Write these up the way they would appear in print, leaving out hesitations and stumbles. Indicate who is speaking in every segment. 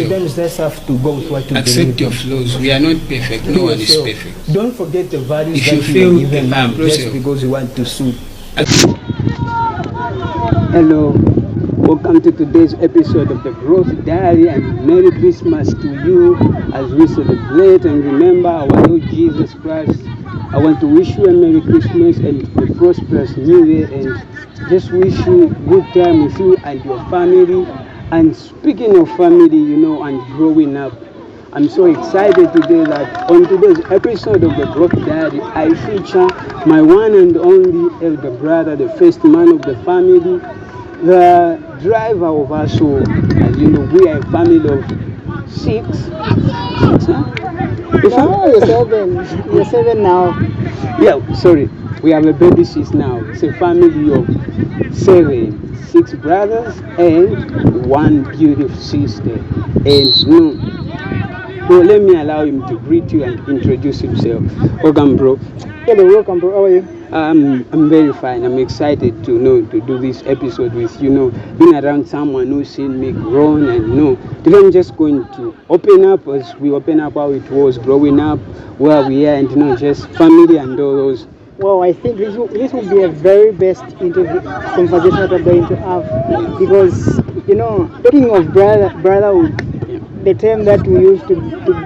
Speaker 1: Sometimes just have to go with what you
Speaker 2: accept your flaws. We are not perfect. No one is perfect.
Speaker 1: Don't forget the values
Speaker 2: If
Speaker 1: that
Speaker 2: you
Speaker 1: you
Speaker 2: feel
Speaker 1: are given just because you want to suit.
Speaker 3: Hello, welcome to today's episode of the Growth Diary, and Merry Christmas to you as we celebrate and remember our Lord Jesus Christ. I want to wish you a Merry Christmas and a prosperous New Year, and just wish you good time with you and your family. And speaking of family, and growing up, I'm so excited today that on today's episode of the Growth Diary, I feature my one and only elder brother, the first man of the family, the driver of us. So, as you know, we are a family of six.
Speaker 4: No, you're seven. You're seven now.
Speaker 3: Yeah, sorry. We have a baby sis now. It's a family of six brothers and one beautiful sister. And so let me allow him to greet you and introduce himself. Welcome, bro.
Speaker 4: Hello, welcome, bro. How are you?
Speaker 3: I'm very fine. I'm excited to do this episode with being around someone who's seen me grown, and today I'm just going to open up as we open up how it was growing up, where we are, and just family and all those.
Speaker 4: Well, I think this will be a very best interview conversation that we're going to have, because talking of brotherhood, the term that we used to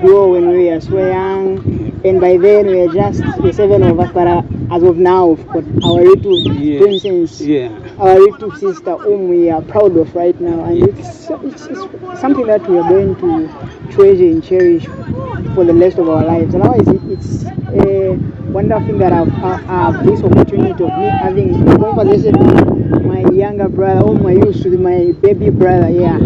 Speaker 4: grow when we were so young, and by then we are just the seven of us, but as of now, we've got our little princess, our little sister, whom we are proud of right now, and it's something that we are going to treasure and cherish for the rest of our lives. And now it's a wonderful thing that I have this opportunity of me having a conversation with my younger brother, whom I used to be my baby brother. Yeah,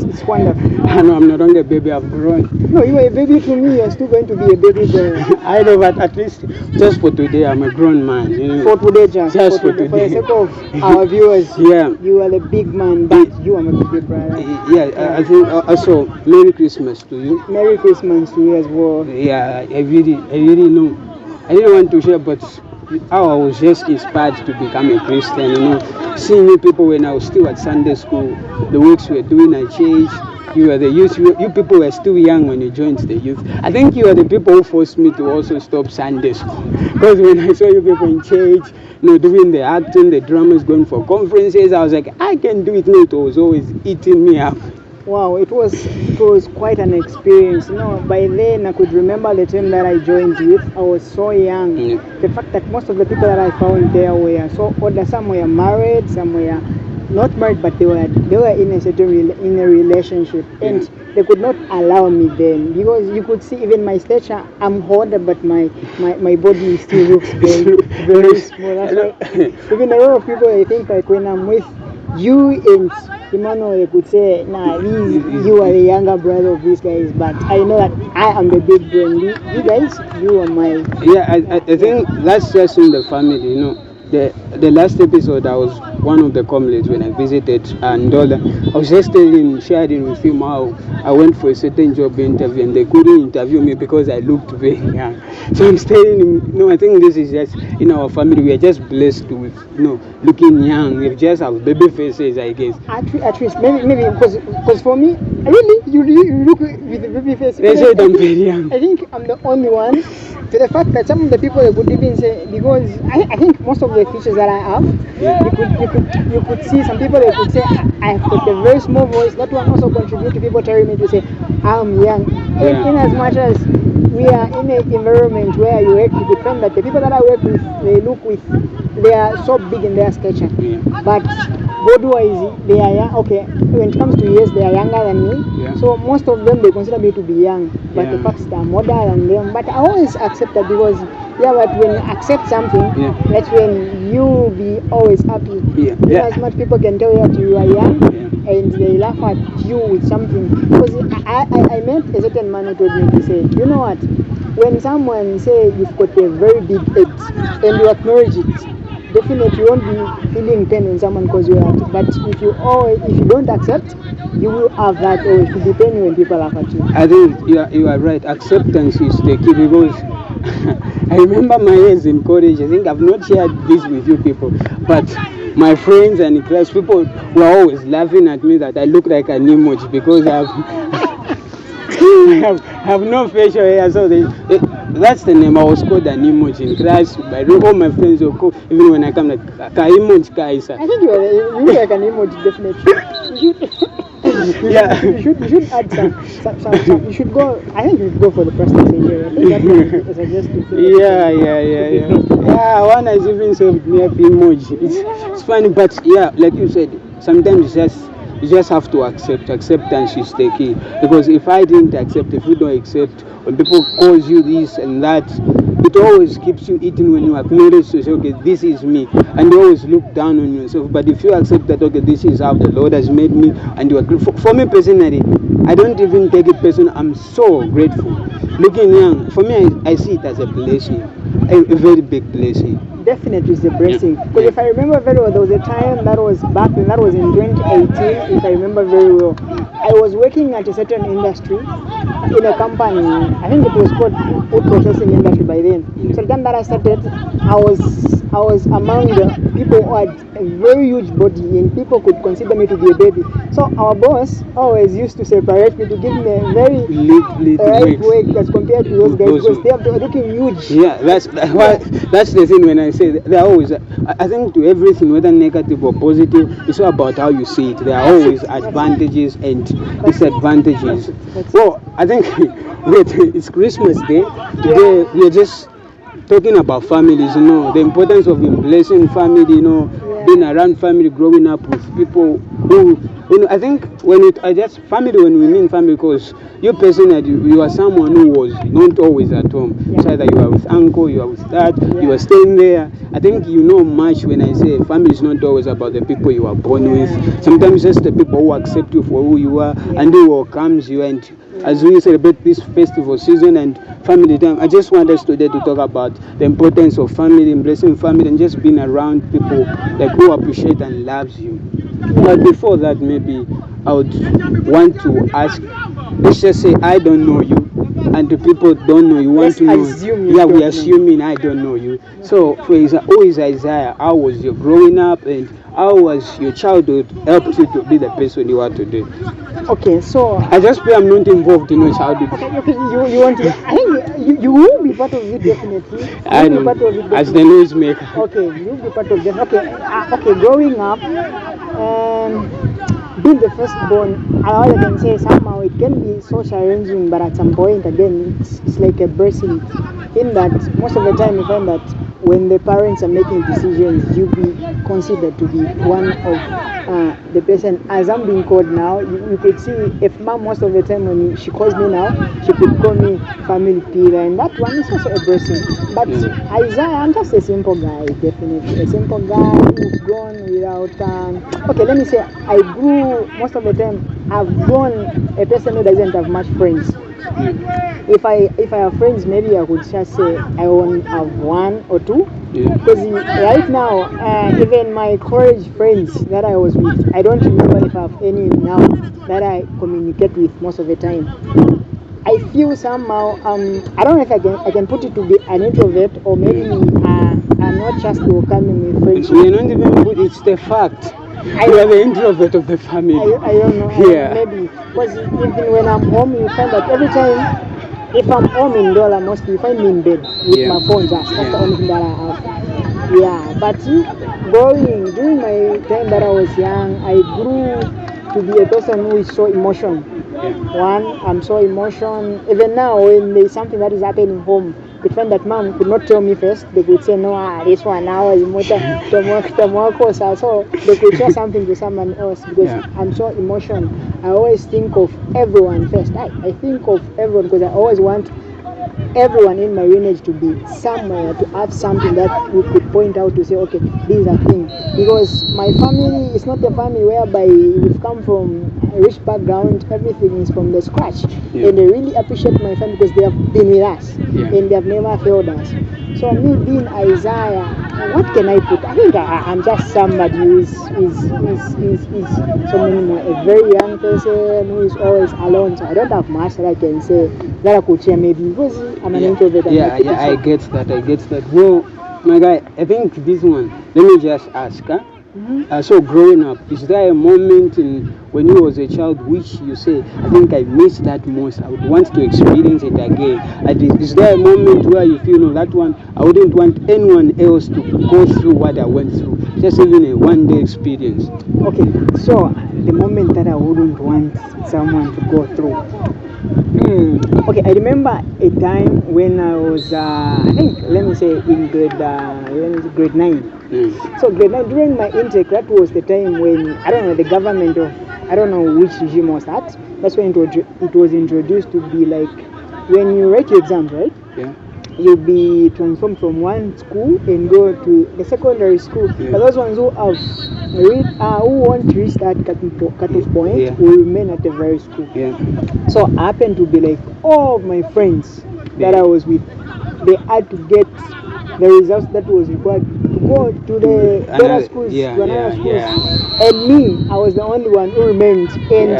Speaker 4: it's wonderful.
Speaker 3: I know I'm not only a baby, I've grown.
Speaker 4: No, you are a baby to me. You're still going to be a baby brother.
Speaker 3: I know, but at least just for today, I'm a grown man.
Speaker 4: For today, just for today. For the sake of our viewers, you are the big man, but you are my baby brother.
Speaker 3: I think also Merry Christmas to you.
Speaker 4: Merry Christmas to you as well.
Speaker 3: Yeah, I really know. I didn't want to share, but how I was just inspired to become a Christian. Seeing you people when I was still at Sunday school, the works we were doing at church. You were the youth. You people were still young when you joined the youth. I think you are the people who forced me to also stop Sunday school. Because when I saw you people in church, doing the acting, the dramas, going for conferences, I was like, I can do it. It was always eating me up.
Speaker 4: Wow, it was quite an experience. By then I could remember the time that I joined youth. I was so young. The fact that most of the people that I found there were so older. Some were married, some were not married, but they were in a relationship, and they could not allow me then, because you could see even my stature. I'm older, but my body still looks very very small. That's why even a lot of people, I think, like when I'm with you and Emmanuel, they could say, nah, you are the younger brother of these guys, but I know that I am the big brain. You guys, you are my...
Speaker 3: Yeah, I think that's just in the family, The last episode, I was one of the comrades when I visited Andola. I was just sharing with him how I went for a certain job interview and they couldn't interview me because I looked very young. So I'm telling him, I think this is just in our family. We are just blessed with, looking young. We just have baby faces, I guess.
Speaker 4: At least, maybe because for me, really, you look with the baby face.
Speaker 3: They said I'm very young.
Speaker 4: I think I'm the only one. To the fact that some of the people they could even say, because I think most of the features that I have, you could see some people they could say I've got a very small voice. That one also contribute to people telling me to say I'm young. In as much as we are in an environment where you work, you could find that the people that I work with, they are so big in their stature, but body-wise they are young. Okay, when it comes to years, they are younger than me. So most of them they consider me to be young, but the fact that I'm older than them. But I always accept that, because but when you accept something, that's when you be always happy. As much people can tell you that you are young, and they laugh at you with something. Because I met a certain man who told me, to say, you know what, when someone say you've got a very big head and you acknowledge it, definitely you won't be feeling pain when someone calls you out. But if you don't accept, you will have that, or it will be pain when people laugh at you.
Speaker 3: I think you are right. Acceptance is the key, because I remember my years in college. I think I've not shared this with you people, but my friends and class people were always laughing at me that I look like an emoji, because have no facial hair, so that's the name. I was called an emoji in class. By all my friends will call, even when I come, like ka emoji Kaisa.
Speaker 4: I think you look like an emoji, definitely.
Speaker 3: Yeah.
Speaker 4: You should add some. You should go. I think you should go for the prostate surgery. I think that's what I suggest to do.
Speaker 3: Yeah, one has even solved me up emoji. It's funny, but yeah, like you said, sometimes you just have to accept. Acceptance is the key. Because if I didn't accept, if you don't accept, when people cause you this and that, it always keeps you eating when you acknowledge to say, okay, this is me, and you always look down on yourself. But if you accept that, okay, this is how the Lord has made me, and you agree. For me personally, I don't even take it personal. I'm so grateful. Looking young, for me, I see it as a blessing, a very big blessing.
Speaker 4: Definitely is a blessing. Because if I remember very well, there was a time that was back then, that was in 2018, if I remember very well. I was working at a certain industry in a company. I think it was called food processing industry by then. So the time that I started, I was among the people who had a very huge body, and people could consider me to be a baby. So our boss always used to separate me, to give me a very right weight as compared to those guys, because they are looking huge.
Speaker 3: Yeah, that's the thing. When I say they're always, I think to everything, whether negative or positive, it's all about how you see it. There are always advantages and disadvantages. Well, I think it's Christmas Day. Today we are just talking about families, the importance of embracing family, being around family, growing up with people who, I think when we mean family, because you personally, you are someone who was not always at home. It's either you are with uncle, you are with dad, you are staying there. I think much when I say family is not always about the people you are born with. Sometimes just the people who accept you for who you are and who welcomes you. And as we celebrate this festival season and family time, I just want us today to talk about the importance of family, embracing family, and just being around people like who appreciate and loves you. But before that, maybe I would want to ask, let's just say I don't know you, and the people don't know you. Want to know? We're assuming I don't know you. So, for example, who is Isaiah? How was your growing up, and how was your childhood helped you to be the person you are today?
Speaker 4: Okay, so
Speaker 3: I just pray I'm not involved in childhood.
Speaker 4: Okay, you want to? I think you will be part of it, definitely.
Speaker 3: I know. As the news maker.
Speaker 4: Okay, you'll be part of them. Okay, growing up and being the firstborn, I can say somehow it can be so challenging, but at some point again, it's like a blessing. In that most of the time you find that when the parents are making decisions, you be considered to be one of the person. As I'm being called now, you could see if mom most of the time when she calls me now, she could call me family pillar, and that one is also a blessing. But Isaiah, I'm just a simple guy, definitely a simple guy who's grown without. Okay, let me say I grew most of the time. I've grown a person who doesn't have much friends. If I have friends, maybe I could just say I won't have one or two. Because right now, even my college friends that I was with, I don't remember if I have any now that I communicate with most of the time. I feel somehow, I don't know if I can put it to be an introvert, or maybe I'm not just welcoming with friends.
Speaker 3: You're not even good, it's the fact. You are the introvert of the family.
Speaker 4: I don't know. Maybe. Because even when I'm home, you find that every time, if I'm home in Dola, mostly you find me in bed with my phone just. That's the only thing that I have. Yeah, but during my time that I was young, I grew to be a person who is so emotional. I'm so emotional. Even now, when there's something that is happening home, you find that mom could not tell me first. They could say, no, this one now is so they could share something to someone else, because I'm so emotional. I always think of everyone first. I think of everyone because I always want everyone in my lineage to be somewhere, to have something that we could point out to say, okay, this is a thing. Because my family is not a family whereby we've come from a rich background, everything is from the scratch. And they really appreciate my family because they have been with us and they have never failed us. So me being Isaiah, what can I put? I think I'm just somebody who is a very young person who is always alone. So I don't have much that I can say that I could share, maybe because I'm an introvert.
Speaker 3: I get that. Well, my guy, I think this one, let me just ask, So growing up, is there a moment when you was a child which you say, I think I missed that most, I would want to experience it again? Is there a moment where you feel, no, that one, I wouldn't want anyone else to go through what I went through, just even a one-day experience?
Speaker 4: Okay, so the moment that I wouldn't want someone to go through. Okay, I remember a time when I was, I think, let me say, in grade 9. So grade 9, during my intake, that was the time when, I don't know, the government of, I don't know which regime was that. That's when it was introduced to be like, when you write your exams, right?
Speaker 3: Yeah.
Speaker 4: You'll be transformed from one school and go to the secondary school.
Speaker 3: Yeah.
Speaker 4: But those ones who want to reach that cut-off point will remain at the very school.
Speaker 3: Yeah.
Speaker 4: So I happened to be like all of my friends that I was with, they had to get the results that was required to go to the better schools, to another schools. And me, I was the only one who remained. And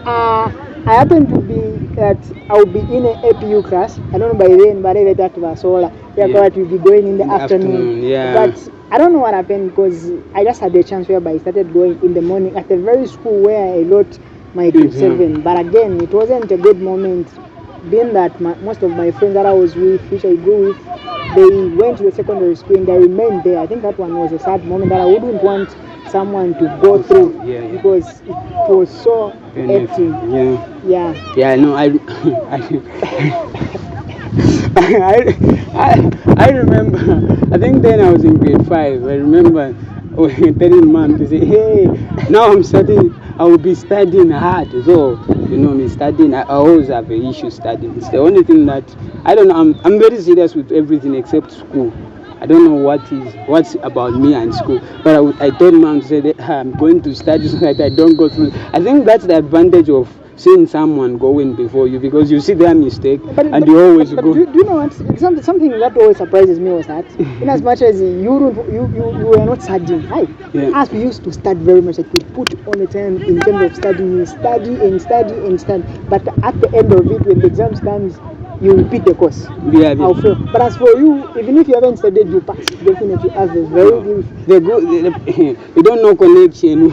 Speaker 4: I happened to be that I would be in an APU class. I don't know by then, but I that was solar. But we'll be going in the afternoon. But I don't know what happened because I just had a chance whereby I started going in the morning at the very school where I wrote my grade 7. But again, it wasn't a good moment, being that most of my friends that I was with, which I grew with, they went to the secondary school and they remained there. I think that one was a sad moment that I wouldn't want someone to go through because it was so empty.
Speaker 3: Yeah, no, I remember, I think then I was in grade 5. I remember telling mom to say, hey, now I will be studying hard. So, you know me, studying, I always have an issue studying. It's the only thing that, I don't know, I'm very serious with everything except school. I don't know what's about me and school. But I told mom to say that I'm going to study so that I don't go through. I think that's the advantage of seeing someone going before you, because you see their mistake and you always go.
Speaker 4: Do you know what? Something that always surprises me was that, in as much as you were not studying, right? As we used to study very much, like we put all the time in terms of studying, you study and study and study. But at the end of it, when the exams comes, you repeat the course. I'll fail. But as for you, even if you haven't studied, you pass. Definitely have a very good.
Speaker 3: You don't know connection.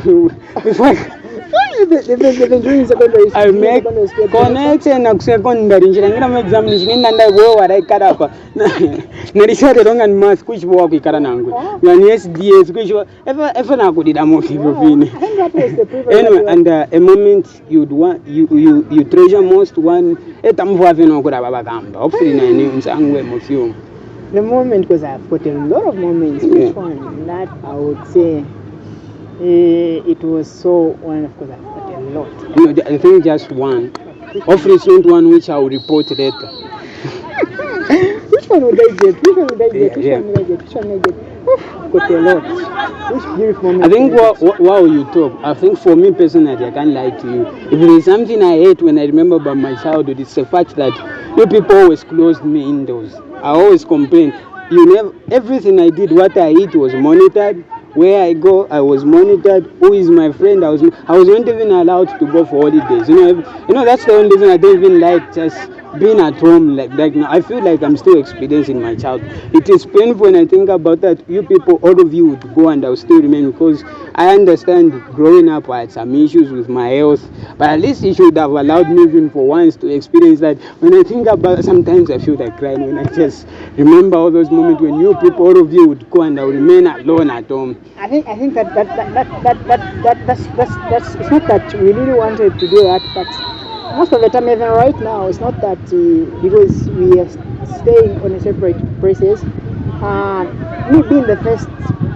Speaker 4: They've been doing secondary school.
Speaker 3: I make connection na secondary ngira mu examination nda go wara ikara kwa nalishaka ronga ni math kuchibwa kuikara nangu na ni SDS kuchibwa ever na kudida mo kivini. Anyway, and a moment you'd want you treasure most one etamvwa vino kura baba kamba hopefully na ni nsangwe mo few.
Speaker 4: The moment, because I've got a lot of moments. Which one that I would say it was so wonderful because I've got a lot.
Speaker 3: No, I think just one. Hopefully it's not one which I will report later.
Speaker 4: Which one would I get? Which one would I get? Got a lot. Which beautiful moment?
Speaker 3: I think while you talk, I think for me personally, I can't lie to you. If there is something I hate when I remember about my childhood, it's the fact that you people always closed me indoors. I always complain. Everything I did, what I eat was monitored. Where I go, I was monitored. Who is my friend? I wasn't even allowed to go for holidays. You know that's the only reason I don't even like just being at home like that. Now I feel like I'm still experiencing my childhood. It is painful when I think about that. You people, all of you would go and I'll still remain, because I understand growing up I had some issues with my health, but at least it should have allowed me even for once to experience that. When I think about it, sometimes I feel like crying when I just remember all those moments when you people, all of you would go and I would remain alone at home.
Speaker 4: I think that's it's not that we really wanted to do that, but most of the time, even right now, it's not that because we are staying on a separate places. Me being the first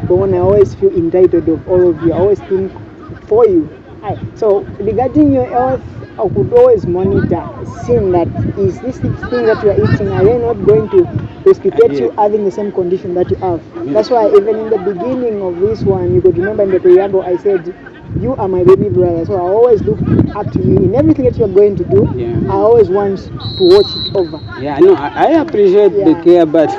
Speaker 4: born, I always feel entitled of all of you. I always think for you. So regarding your health, I could always monitor, seeing that is this thing that you are eating, are they not going to precipitate you having the same condition that you have? That's why even in the beginning of this one, you could remember in the preamble, I said, you are my baby brother, so I always look up to you in everything that you are going to do. I always want to watch it over.
Speaker 3: Yeah, no, I appreciate the care, but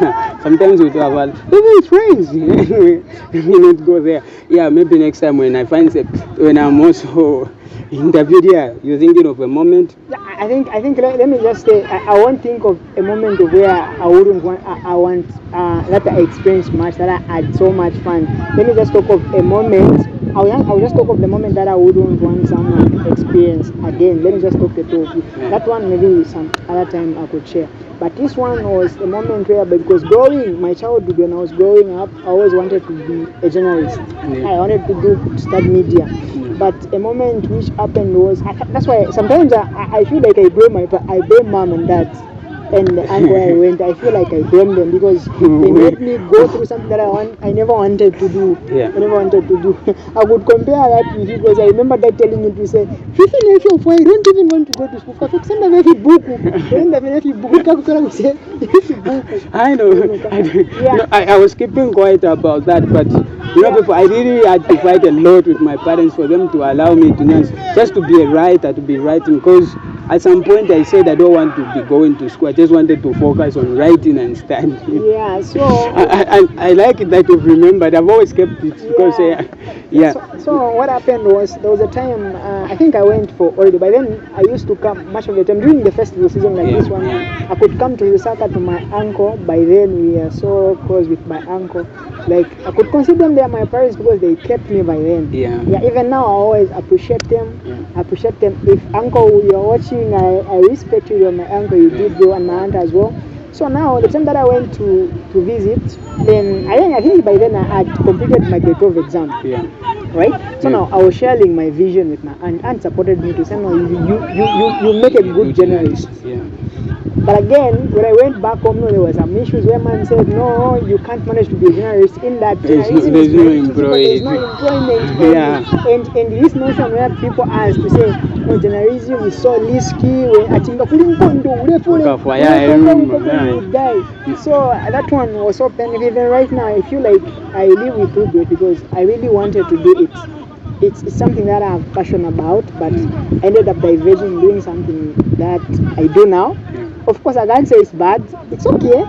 Speaker 3: sometimes we talk about even friends. Let me not go there. Yeah, maybe next time when I find when I'm also interviewed here, you're thinking of a moment.
Speaker 4: Yeah, I think let me just say I won't think of a moment where I wouldn't want I want that I experienced much, that I had so much fun. Let me just talk of a moment. I'll just talk of the moment that I wouldn't want someone to experience again. Let me just talk the two of you.
Speaker 3: Yeah.
Speaker 4: That one maybe some other time I could share. But this one was a moment where, because growing my childhood, when I was growing up, I always wanted to be a journalist.
Speaker 3: Yeah.
Speaker 4: I wanted to study media. But a moment which happened was, that's why sometimes I feel like I blame mom and dad and the uncle I went. I feel like I blame them because they made me go through something that I never wanted to do.
Speaker 3: Yeah.
Speaker 4: I never wanted to do. I could compare that with you because I remember that telling me to say, "Fifi nephew, why you don't even want to go to school? For send a very book.
Speaker 3: I know.
Speaker 4: Yeah.
Speaker 3: No, I was keeping quiet about that, but before I really had to fight a lot with my parents for them to allow me to just to be a writer, to be writing, because at some point I said I don't want to be going to school. I just wanted to focus on writing and studying.
Speaker 4: Yeah. So
Speaker 3: I like it that you've remembered. I've always kept it because
Speaker 4: So what happened was there was a time I think I went for holiday. By then I used to come much of the time during the festival season like this one. I could come to Lusaka to my uncle. By then we were so close with my uncle. Like I could consider them they are my parents because they kept me by then.
Speaker 3: Yeah.
Speaker 4: Even now I always appreciate them.
Speaker 3: Yeah.
Speaker 4: Appreciate them. If uncle you're watching, I respect you. You're my uncle. You did go and my aunt as well. So now the time that I went to visit, then I think by then I had completed my grade 12 exam.
Speaker 3: Yeah.
Speaker 4: Right? So now I was sharing my vision with my aunt. Aunt supported me to say, no, you make a good journalist.
Speaker 3: Yeah.
Speaker 4: But again, when I went back home, there were some issues where man said, no, you can't manage to be a journalist in that.
Speaker 3: There's no employment.
Speaker 4: Yeah. And this notion where people ask to say, no, journalism is so risky. I think you die. So that one was so painful. Even right now, I feel like I live with regret because I really wanted to do it. It's something that I'm passionate about, but I ended up diverging doing something that I do now. Of course, I can't say it's bad. It's okay.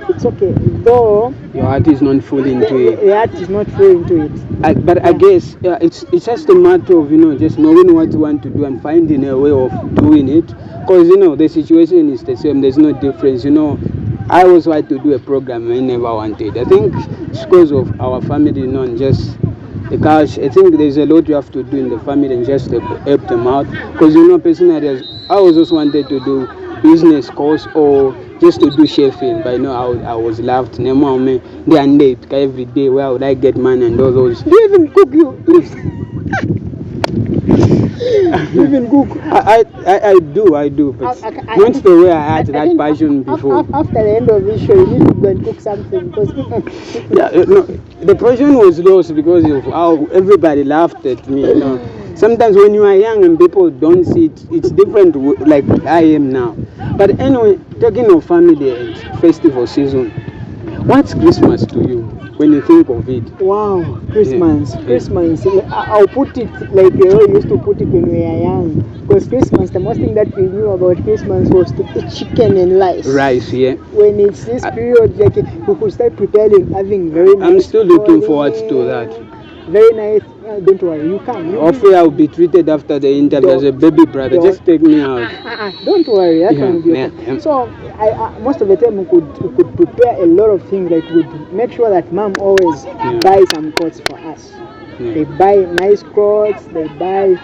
Speaker 4: It's okay. Though
Speaker 3: your heart is not full into it.
Speaker 4: The heart is not full into it.
Speaker 3: But I guess it's just a matter of just knowing what you want to do and finding a way of doing it. Because the situation is the same. There's no difference. I always wanted to do a program I never wanted. I think it's because of our family, and just the cash. I think there's a lot you have to do in the family and just help them out. Because personally, I always just wanted to do business course or just to do chefing, but I was laughed. Day and day every day. Where would I get money and all those?
Speaker 4: Do you even cook You even cook?
Speaker 3: I do, but not the way I had that passion before.
Speaker 4: After the end of this show, you need to go and cook something because
Speaker 3: the passion was lost because of how everybody laughed at me. Sometimes when you are young and people don't see it, it's different like I am now. But anyway, talking of family and festival season, what's Christmas to you when you think of it?
Speaker 4: Wow, Christmas. Yeah. Christmas. I'll put it like the way we used to put it when we were young. Because Christmas, the most thing that we knew about Christmas was to eat chicken and rice.
Speaker 3: Rice, yeah.
Speaker 4: When it's this period, like we could start preparing, having very nice.
Speaker 3: I'm still looking forward to that.
Speaker 4: Very nice. Don't worry, you can.
Speaker 3: Hopefully, I'll be treated after the interview as a baby brother. Just take me out.
Speaker 4: Don't worry, that one will be okay. So, most of the time we could prepare a lot of things. Like we would make sure that mom always buy some clothes for us. Yeah. They buy nice clothes. They buy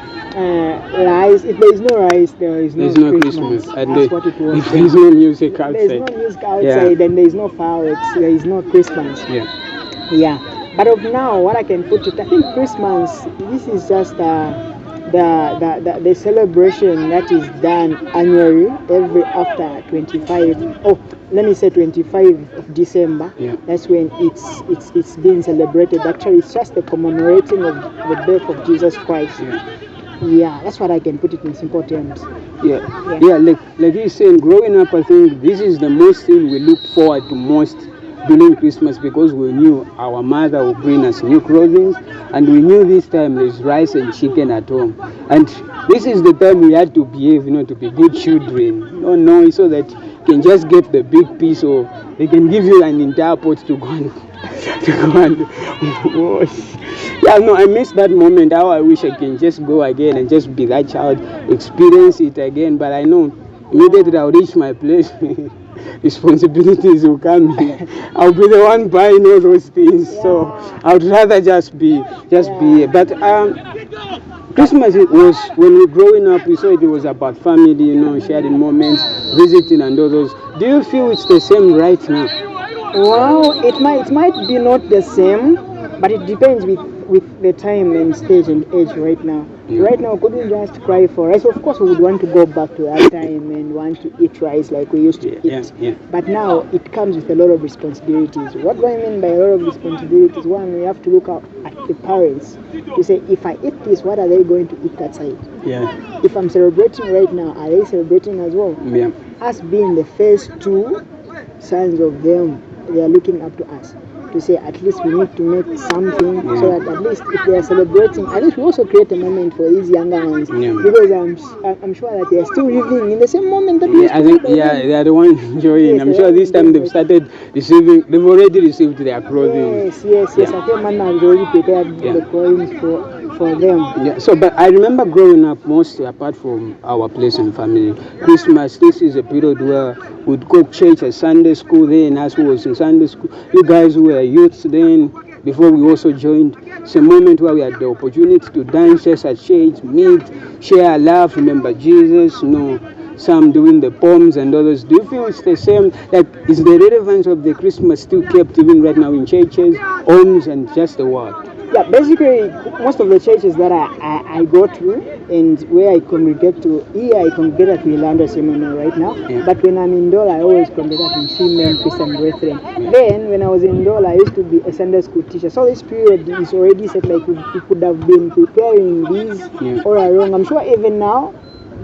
Speaker 4: rice. If there is no rice, there is no Christmas. That's what it was.
Speaker 3: If there is no music outside.
Speaker 4: There is no music outside, and there is no fireworks. There is no Christmas. Yeah. But of now, what I can put it, I think Christmas, this is just the celebration that is done annually, every after 25 of December. Yeah. That's when it's being celebrated. Actually, it's just the commemorating of the birth of Jesus Christ. Yeah, that's what I can put it in simple terms.
Speaker 3: Yeah. Like he's saying, growing up, I think this is the most thing we look forward to most during Christmas, because we knew our mother would bring us new clothing, and we knew this time there's rice and chicken at home, and this is the time we had to behave, to be good children, so that can just get the big piece, or they can give you an entire pot to go and wash. Yeah, no, I miss that moment. How I wish I can just go again and just be that child, experience it again. But I know immediately I'll reach my place, responsibilities will come in. I'll be the one buying all those things. So I'd rather just be. But Christmas, it was, when we were growing up, we saw it was about family, sharing moments, visiting and all those. Do you feel it's the same right now?
Speaker 4: Well, it might be not the same, but it depends with the time and stage and age right now. Right now, we couldn't just cry for rice. Of course, we would want to go back to that time and want to eat rice like we used to eat. But now, it comes with a lot of responsibilities. What do I mean by a lot of responsibilities? One, we have to look at the parents to say, if I eat this, what are they going to eat outside?
Speaker 3: Yeah.
Speaker 4: If I'm celebrating right now, are they celebrating as well?
Speaker 3: Yeah.
Speaker 4: Us being the first two sons of them, they are looking up to us to say at least we need to make something so that at least if they are celebrating, at least we also create a moment for these younger ones, because I'm sure that they are still living in the same moment that we
Speaker 3: I think they are the ones enjoying. I'm sure this time they've started receiving, they've already received their clothing.
Speaker 4: Yes. I think man has already prepared the clothing for them.
Speaker 3: Yeah. So, but I remember growing up, mostly apart from our place and family, Christmas, this is a period where we'd go to church at Sunday school then, as we was in Sunday school. You guys were youths then, before we also joined. It's a moment where we had the opportunity to dance just at church, meet, share, laugh, remember Jesus, some doing the poems and others. Do you feel it's the same? Like, is the relevance of the Christmas still kept even right now in churches, homes, and just the world?
Speaker 4: Yeah, basically, most of the churches that I go to and where I congregate to, here I congregate at Milanda Seminary right now. Yeah. But when I'm in Dola, I always congregate in Shimem Christian Brethren. Yeah. Then, when I was in Dola, I used to be a Sunday school teacher. So this period is already set, like we could have been preparing these all along. I'm sure even now,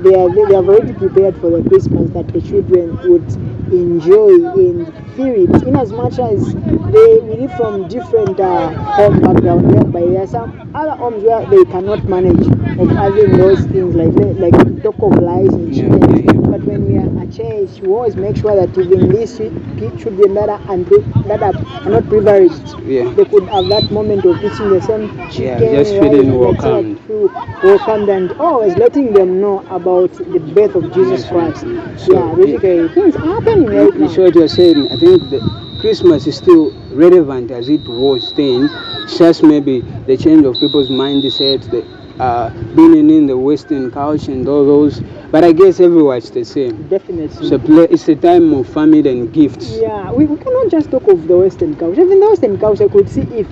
Speaker 4: they have already prepared for the Christmas that the children would enjoy and feel it, in as much as they live from different home background, whereby there are some other homes where they cannot manage of having those things like talk of lies and children. But when we are at church, we always make sure that even these children that are not privileged, they could have that moment of eating the same chicken,
Speaker 3: just feeling welcomed.
Speaker 4: And always letting them know about the birth of Jesus Christ. So basically things are happening right now.
Speaker 3: What you're saying, I think the Christmas is still relevant as it was then. Just maybe the change of people's mindset, being in the Western culture and all those. But I guess everywhere it's the same.
Speaker 4: Definitely.
Speaker 3: So it's a time of family and gifts.
Speaker 4: Yeah, we cannot just talk of the Western culture. Even the Western culture, I could see if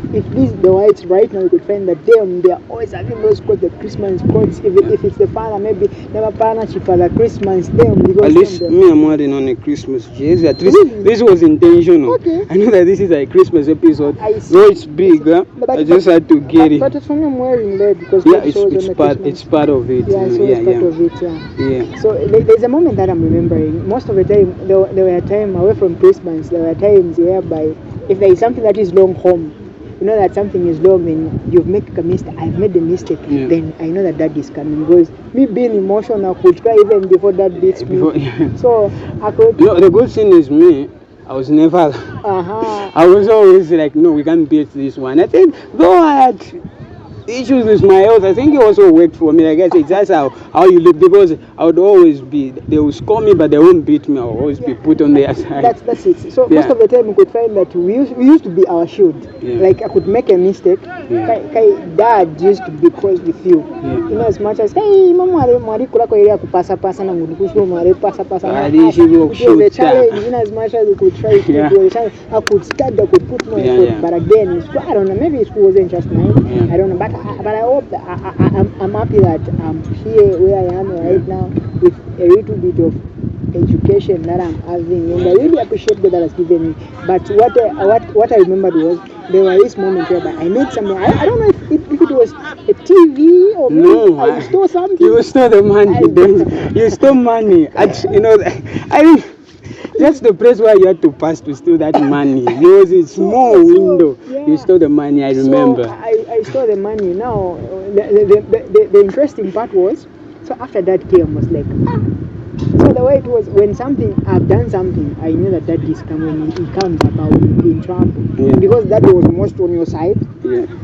Speaker 4: the whites right now, you could find that they are always having those quotes, the Christmas quotes. If it's the father, maybe never partnership for the Christmas them.
Speaker 3: At least me, I'm wearing on a Christmas jersey. At least this was intentional.
Speaker 4: Okay.
Speaker 3: I know that this is a Christmas episode. Though it's big, I just had to get it.
Speaker 4: But for me, I'm wearing red because
Speaker 3: it's part of it.
Speaker 4: Yeah, so it's part of it. Yeah. So there's a moment that I'm remembering. Most of the time, there were times away from Christmas. There were times whereby if there is something that is long home, you know that something is long and you've made a mistake. I've made a mistake. Then I know that is coming, because me being emotional, I could cry even before that beats me. So I could.
Speaker 3: The good thing is me. I was never. I was always like, no, we can't beat this one. I think though I had issues with my health, I think it also worked for me. I guess it's just how you live, because I would always be, they will score me but they won't beat me. I will always be put on their side.
Speaker 4: That's it. So most of the time we could find that we used to be our shield. Like I could make a mistake, dad used to be close with you. You know, as much as hey mama mari kula ko area kupasa pasa na ngudukusho mari pasa it was a challenge. In as much as we could try to do it, I could start, I could put more effort. But again, I don't know, maybe school wasn't just mine. I don't know, but I hope that I'm happy that I'm here where I am right now with a little bit of education that I'm having, and I really appreciate God that has given me. But what I remembered was there was this moment where I made something. I don't know if it was a TV or maybe I stole something.
Speaker 3: You stole the money. You stole money. I didn't. That's the place where you had to pass to steal that money. There was a small window. You stole the money, I remember.
Speaker 4: So I stole the money. Now, the interesting part was, so after that Keah was like, so the way it was, when I've done something, I know that is coming. When he comes up, I will be in trouble. Because that was most on your side.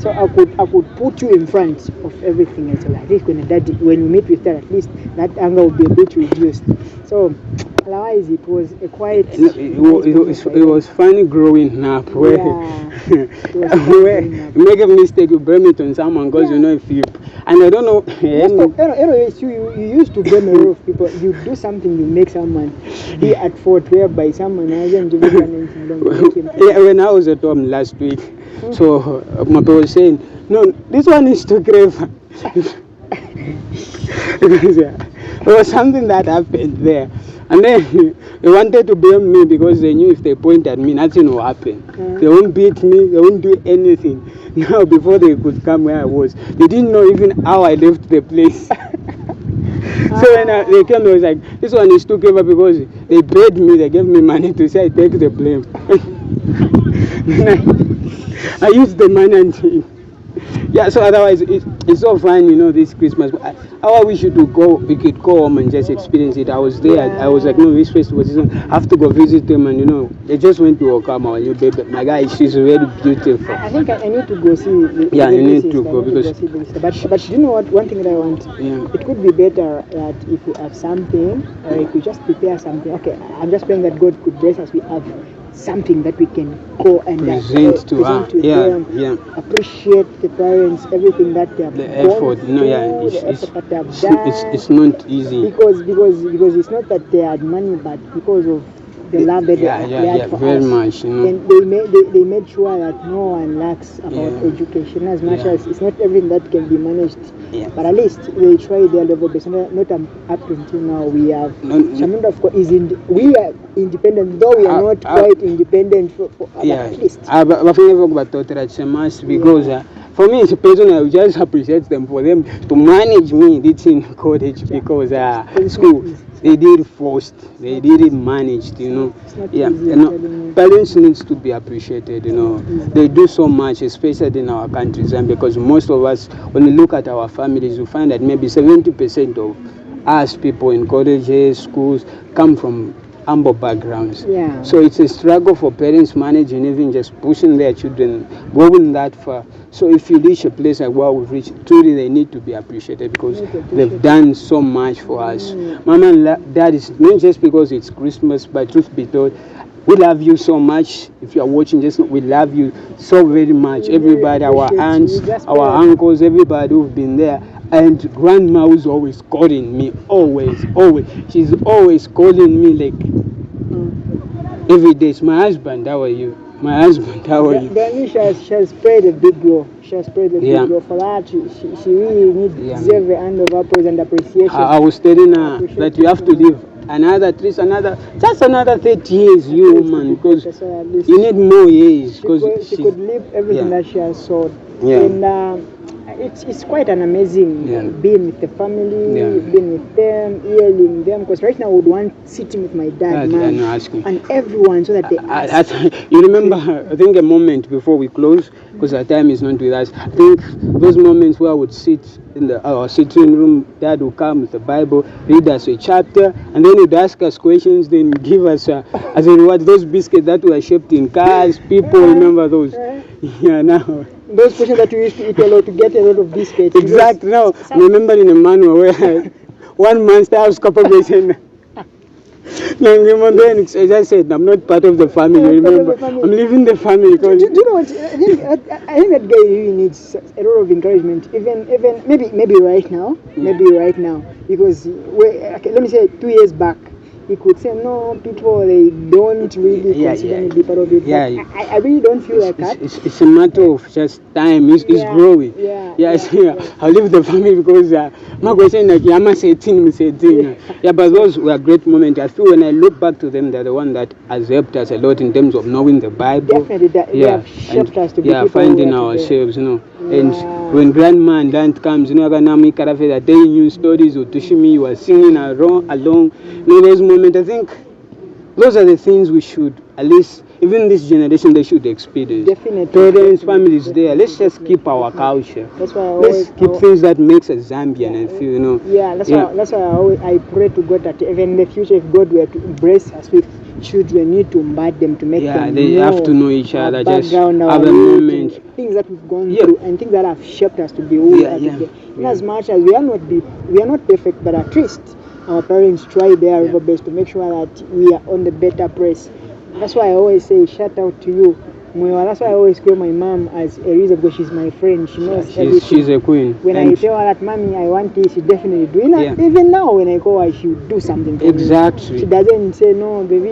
Speaker 4: So I could put you in front of everything else. So at least when you meet with that, at least that anger will be a bit reduced. So otherwise, it was a quiet.
Speaker 3: It was funny growing up where you make a mistake, you blame it on someone because you know if you. And I don't know.
Speaker 4: You used to blame a lot of people. You do something, you make someone be at fault, whereby someone else and
Speaker 3: when I was at home last week, so my brother was saying, "No, this one is too clever." Because there was something that happened there. And then they wanted to blame me because they knew if they point at me, nothing will happen. They won't beat me, they won't do anything. Now, before they could come where I was, they didn't know even how I left the place. So when they came, I was like, this one is too clever because they paid me, they gave me money to say I take the blame. I used the money and yeah, so otherwise it's so fun, you know, this Christmas. How I wish we could go home and just experience it. I was there. I was like, no, this festival season, I have to go visit them, and you know, they just went to Okama, our new baby. My guy, she's very beautiful.
Speaker 4: I think I need to go see.
Speaker 3: Yeah, you need to go because.
Speaker 4: But you know what? One thing that I want.
Speaker 3: Yeah.
Speaker 4: It could be better that if we have something, or if we just prepare something. Okay, I'm just praying that God could bless us. We have something that we can go and
Speaker 3: present to
Speaker 4: them, appreciate the parents, everything that they have
Speaker 3: the effort, it's not easy
Speaker 4: because it's not that they had money, but because of the love that they had for
Speaker 3: very
Speaker 4: us.
Speaker 3: much, you know.
Speaker 4: And they made sure that no one lacks about education, as much as it's not everything that can be managed. But at least they try their level best. Not up until now we have Shamunda, of course, we are independent, though we are not quite independent for at least.
Speaker 3: Because for me, it's personal. I just appreciate them for them to manage me in college because school they did forced, they did it managed, you know. Parents needs to be appreciated, you know. They do so much, especially in our countries, and because most of us, when we look at our families, we find that maybe 70% of us people in colleges, schools, come from humble backgrounds. So it's a struggle for parents managing, even just pushing their children, going that far. So if you reach a place like where we've reached, truly they need to be appreciated because they've done so much for us. Mama and dad, is not just because it's Christmas, but truth be told, we love you so much. If you are watching, we love you so very much. Everybody, our aunts, our uncles, everybody who've been there. And grandma was always calling me, always. She's always calling me like every day. It's my husband, how are you? My husband, how are you?
Speaker 4: Danny, she has played a big role. She has played a big role for that. She really needs every hand of applause and appreciation.
Speaker 3: I was telling her that you have to live another 30 years, you woman, because you need more years.
Speaker 4: She could live everything that she has sold. And it's quite an amazing being with the family, being with them, hearing them. Because right now I would want sitting with my dad, and everyone, so that they
Speaker 3: you remember, I think a moment before we close, because our time is not with us. I think those moments where I would sit in our sitting room, Dad would come with the Bible, read us a chapter, and then he'd ask us questions, then give us as a reward those biscuits that were shaped in cars. People remember those. Now.
Speaker 4: Those questions that you used to eat a lot to get a lot of biscuits.
Speaker 3: Exactly. Now, I remember in a manual where one man starts saying, as I said, I'm not part of the family. Remember, I'm leaving the family.
Speaker 4: Do you know what? I think that guy really needs a lot of encouragement. Even maybe right now. Because let me say 2 years back, he could say, no, people, they don't really consider me to be part of it. I really don't feel like that.
Speaker 3: It's a matter of just time. It's growing. I'll leave the family because my question is, I'm saying. But those were great moments. I feel when I look back to them, they're the one that has helped us a lot in terms of knowing the Bible.
Speaker 4: Definitely, they have shaped us to be people
Speaker 3: finding ourselves, you know. And when grandma and aunt comes, you know, they're telling you stories or teaching me, you are singing along. You know, those moments, I think those are the things we should at least even this generation, they should experience.
Speaker 4: Definitely.
Speaker 3: Parents, families there. Let's just keep our culture.
Speaker 4: That's why
Speaker 3: Let's keep things that makes us Zambian and feel,
Speaker 4: Yeah, that's why I pray to God that even in the future, if God were to bless us with children, we need to invite them to make them
Speaker 3: they
Speaker 4: know
Speaker 3: have to know each other, just
Speaker 4: background,
Speaker 3: have a moment.
Speaker 4: Things that we've gone through and things that have shaped us to be who we are today. In as much as we are not perfect, but at least our parents try their level best to make sure that we are on the better place. That's why I always say shout out to you. That's why I always call my mom as a reason, because she's my friend. She knows everything.
Speaker 3: She's a queen.
Speaker 4: When I tell her that, Mommy, I want this, she definitely do. Even now, when I call her, she will do something for me. She doesn't say, no, baby,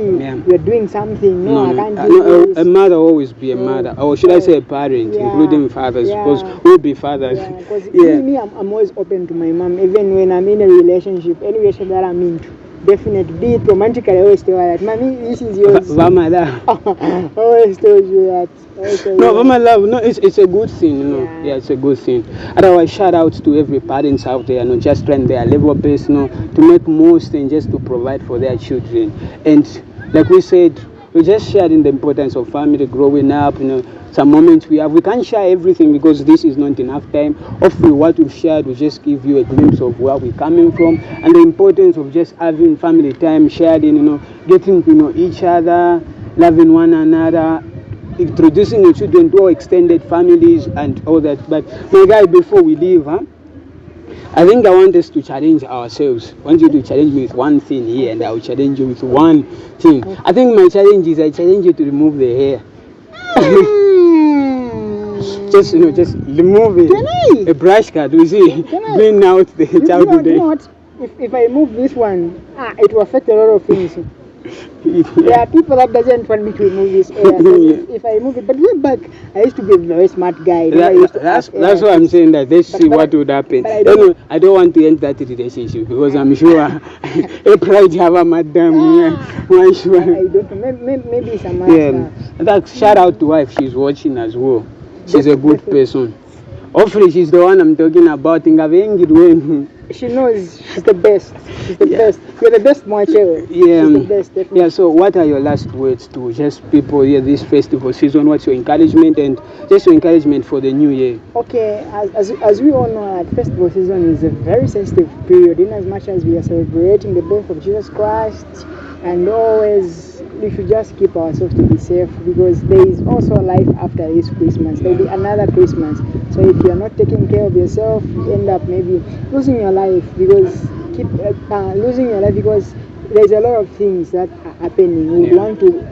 Speaker 4: you're doing something. No, I can't do this.
Speaker 3: A mother always be a mother. Or should I say a parent, including fathers, because we'll be fathers.
Speaker 4: Because me, I'm always open to my mom, even when I'm in a relationship, any relationship that I'm into. Definitely, be it romantically, I always tell her that, Mommy, this is yours.
Speaker 3: Vamala.
Speaker 4: Always told you that.
Speaker 3: No, Vamala, no, it's a good thing, Yeah, it's a good thing. Otherwise, shout out to every parents out there, just trying their level best, to make most and just to provide for their children. And like we said, we just sharing the importance of family growing up, some moments we have. We can't share everything because this is not enough time. Hopefully what we've shared will just give you a glimpse of where we're coming from and the importance of just having family time, sharing, getting to know each other, loving one another, introducing your children to our extended families and all that. But my guy, before we leave, I think I want us to challenge ourselves. I want you to challenge me with one thing here, and I will challenge you with one thing. I think my challenge is I challenge you to remove the hair. just remove it.
Speaker 4: Can I?
Speaker 3: A brush cut, you see, bring out the childhood.
Speaker 4: You know what? If I remove this one, it will affect a lot of things. There are people that doesn't want me to remove this hair. If I remove it, but way back, I used to be a very smart guy.
Speaker 3: That's what I'm saying. That let's see what would happen. I don't want to end that relationship because I'm sure a pride have a madam.
Speaker 4: I don't know. Maybe some.
Speaker 3: That shout out to wife. She's watching as well. She's a good person. Hopefully, she's the one I'm talking about.
Speaker 4: She knows she's the best. She's the best. You're the best, Moache.
Speaker 3: Yeah.
Speaker 4: She's the best, definitely.
Speaker 3: Yeah, so what are your last words to just people here this festival season? What's your encouragement and just your encouragement for the new year?
Speaker 4: Okay, as we all know, festival season is a very sensitive period in as much as we are celebrating the birth of Jesus Christ, and always we should just keep ourselves to be safe because there is also life after this Christmas. There will be another Christmas. So if you are not taking care of yourself, you end up maybe losing your life because there's a lot of things that are happening. You want to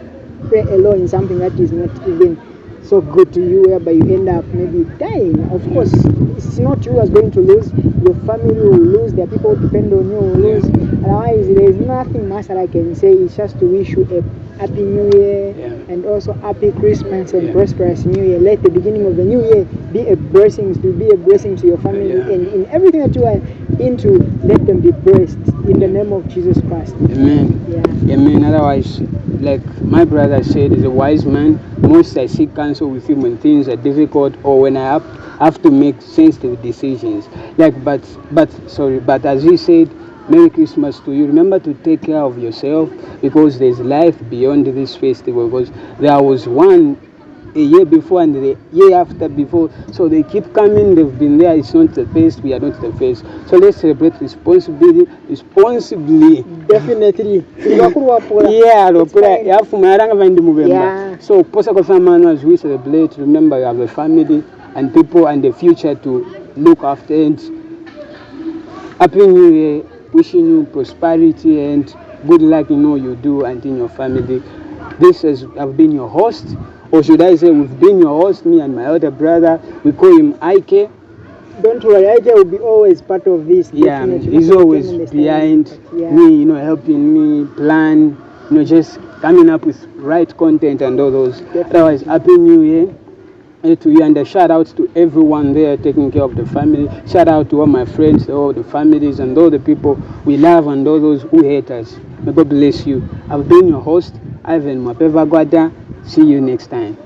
Speaker 4: pray alone in something that is not even so good to you, whereby you end up maybe dying. Of course, it's not you who's going to lose. Your family will lose. There are people who depend on you will lose. Otherwise, there is nothing much that I can say. It's just to wish you a happy new year and also happy Christmas and prosperous new year. Let the beginning of the new year be a blessing to your family and in everything that you are into. Let them be blessed in the name of Jesus Christ.
Speaker 3: Amen. Amen. Otherwise, like my brother said, is a wise man. Most I seek counsel with him when things are difficult or when I have to make sensitive decisions. But as he said, Merry Christmas to you. Remember to take care of yourself because there's life beyond this festival. Because there was one a year before and the year after before. So they keep coming. They've been there. It's not the first. We are not the first. So let's celebrate responsibly.
Speaker 4: Definitely.
Speaker 3: So as we celebrate, remember you have a family and people and the future to look after. And Happy New Year. Wishing you prosperity and good luck in all you do and in your family. This I've been your host, or should I say we've been your host, me and my other brother. We call him Ike.
Speaker 4: Don't worry, Ike will be always part of this.
Speaker 3: Yeah, he's always behind me, helping me plan, just coming up with right content and all those. Otherwise, Happy New Year to you, and a shout out to everyone there taking care of the family. Shout out to all my friends, all the families and all the people we love and all those who hate us. May God bless you. I've been your host, Ivan Mapeva Gwada. See you next time.